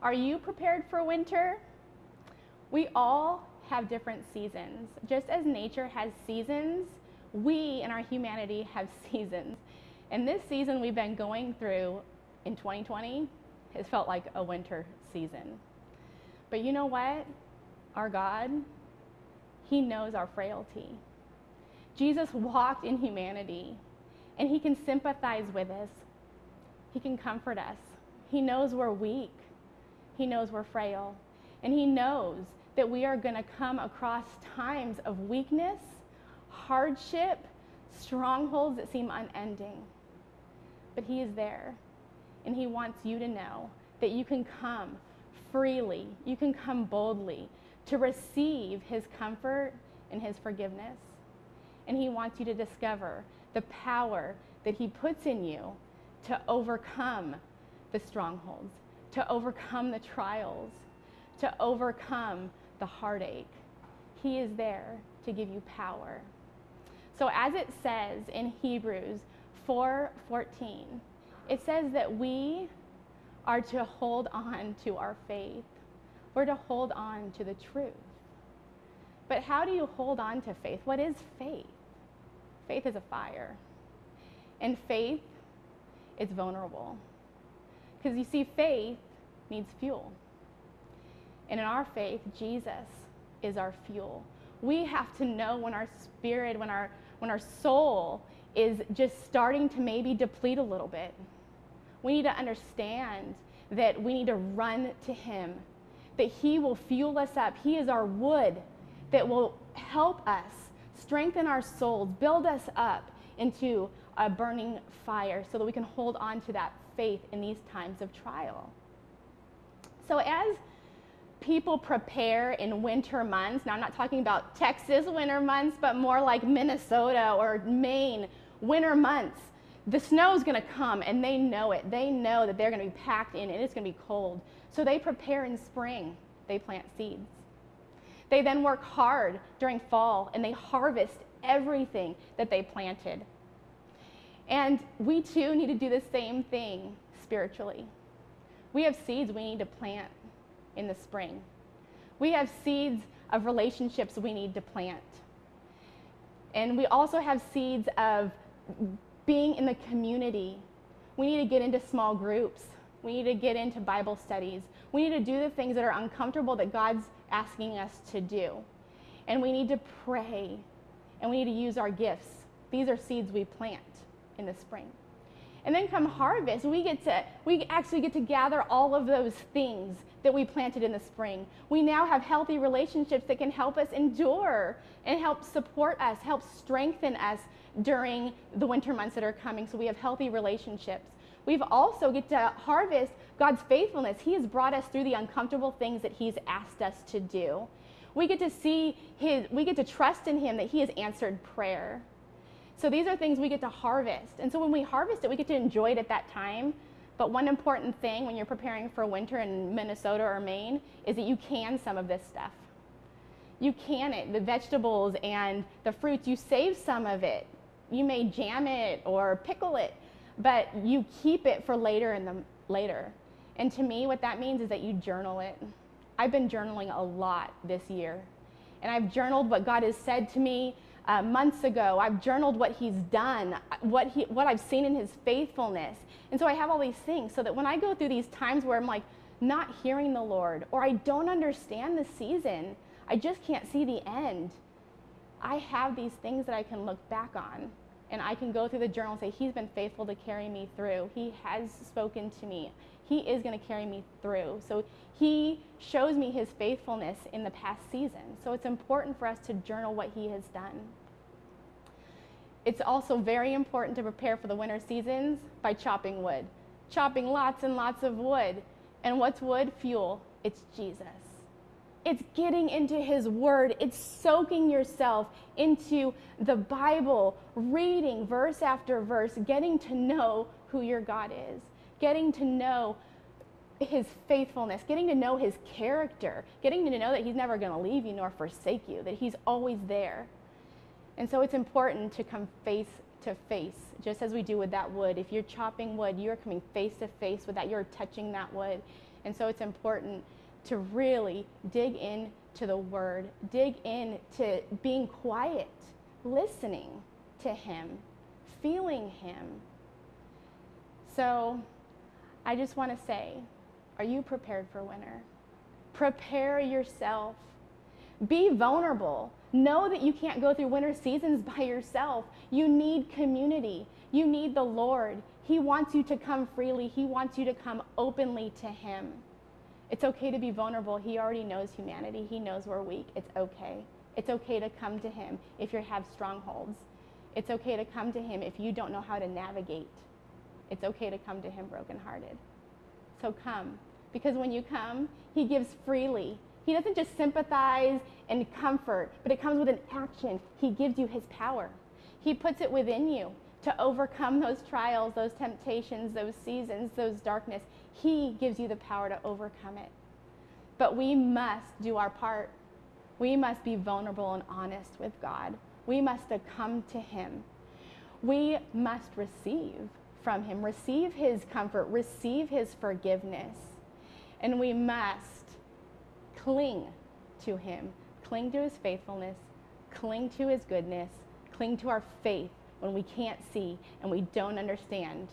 Are you prepared for winter? We all have different seasons. Just as nature has seasons, we in our humanity have seasons. And this season we've been going through in 2020 has felt like a winter season. But you know what? Our God, He knows our frailty. Jesus walked in humanity, and He can sympathize with us. He can comfort us. He knows we're weak. He knows we're frail. And He knows that we are going to come across times of weakness, hardship, strongholds that seem unending. But He is there, and He wants you to know that you can come freely, you can come boldly to receive His comfort and His forgiveness. And He wants you to discover the power that He puts in you to overcome the strongholds, to overcome the trials, to overcome the heartache. He is there to give you power. So as it says in Hebrews 4:14, it says that we are to hold on to our faith. We're to hold on to the truth. But how do you hold on to faith? What is faith? Faith is a fire. And faith is vulnerable. Because you see, faith needs fuel. And in our faith, Jesus is our fuel. We have to know when our spirit, when our soul is just starting to maybe deplete a little bit. We need to understand that we need to run to Him, that He will fuel us up. He is our wood that will help us strengthen our souls, build us up into a burning fire so that we can hold on to that faith in these times of trial. So as people prepare in winter months, now I'm not talking about Texas winter months, but more like Minnesota or Maine winter months, the snow is going to come, and they know it. They know that they're going to be packed in, and it's going to be cold. So they prepare in spring. They plant seeds. They then work hard during fall, and they harvest everything that they planted. And we too need to do the same thing spiritually. We have seeds we need to plant in the spring. We have seeds of relationships we need to plant. And we also have seeds of being in the community. We need to get into small groups. We need to get into Bible studies. We need to do the things that are uncomfortable that God's asking us to do. And we need to pray, and we need to use our gifts. These are seeds we plant in the spring. And then come harvest, we actually get to gather all of those things that we planted in the spring. We now have healthy relationships that can help us endure and help support us, help strengthen us during the winter months that are coming. So we have healthy relationships. We've also get to harvest God's faithfulness. He has brought us through the uncomfortable things that He's asked us to do. We get to trust in Him that He has answered prayer. So these are things we get to harvest. And so when we harvest it, we get to enjoy it at that time. But one important thing when you're preparing for winter in Minnesota or Maine is that you can some of this stuff. You can it, the vegetables and the fruits, you save some of it. You may jam it or pickle it, but you keep it for later. And to me, what that means is that you journal it. I've been journaling a lot this year. And I've journaled what God has said to me months ago. I've journaled what He's done, what I've seen in His faithfulness. And so I have all these things so that when I go through these times where I'm like not hearing the Lord, or I don't understand the season, I just can't see the end, I have these things that I can look back on. And I can go through the journal and say, He's been faithful to carry me through. He has spoken to me. He is going to carry me through. So He shows me His faithfulness in the past season. So it's important for us to journal what He has done. It's also very important to prepare for the winter seasons by chopping wood. Chopping lots and lots of wood. And what's wood? Fuel. It's Jesus. It's getting into His Word. It's soaking yourself into the Bible, reading verse after verse, getting to know who your God is, getting to know His faithfulness, getting to know His character, getting to know that He's never going to leave you nor forsake you, that He's always there. And so it's important to come face to face, just as we do with that wood. If you're chopping wood, you're coming face to face with that. You're touching that wood. And so it's important to really dig into the Word, dig into being quiet, listening to Him, feeling Him. So I just want to say, are you prepared for winter? Prepare yourself. Be vulnerable. Know that you can't go through winter seasons by yourself. You need community. You need the Lord. He wants you to come freely. He wants you to come openly to Him. It's okay to be vulnerable. He already knows humanity. He knows we're weak. It's okay. It's okay to come to Him if you have strongholds. It's okay to come to Him if you don't know how to navigate. It's okay to come to Him brokenhearted. So come, because when you come, He gives freely. He doesn't just sympathize and comfort, but it comes with an action. He gives you His power. He puts it within you to overcome those trials, those temptations, those seasons, those darkness. He gives you the power to overcome it. But we must do our part. We must be vulnerable and honest with God. We must come to Him. We must receive from Him, receive His comfort, receive His forgiveness. And we must cling to Him, cling to His faithfulness, cling to His goodness, cling to our faith when we can't see and we don't understand,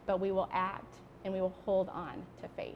but we will act and we will hold on to faith.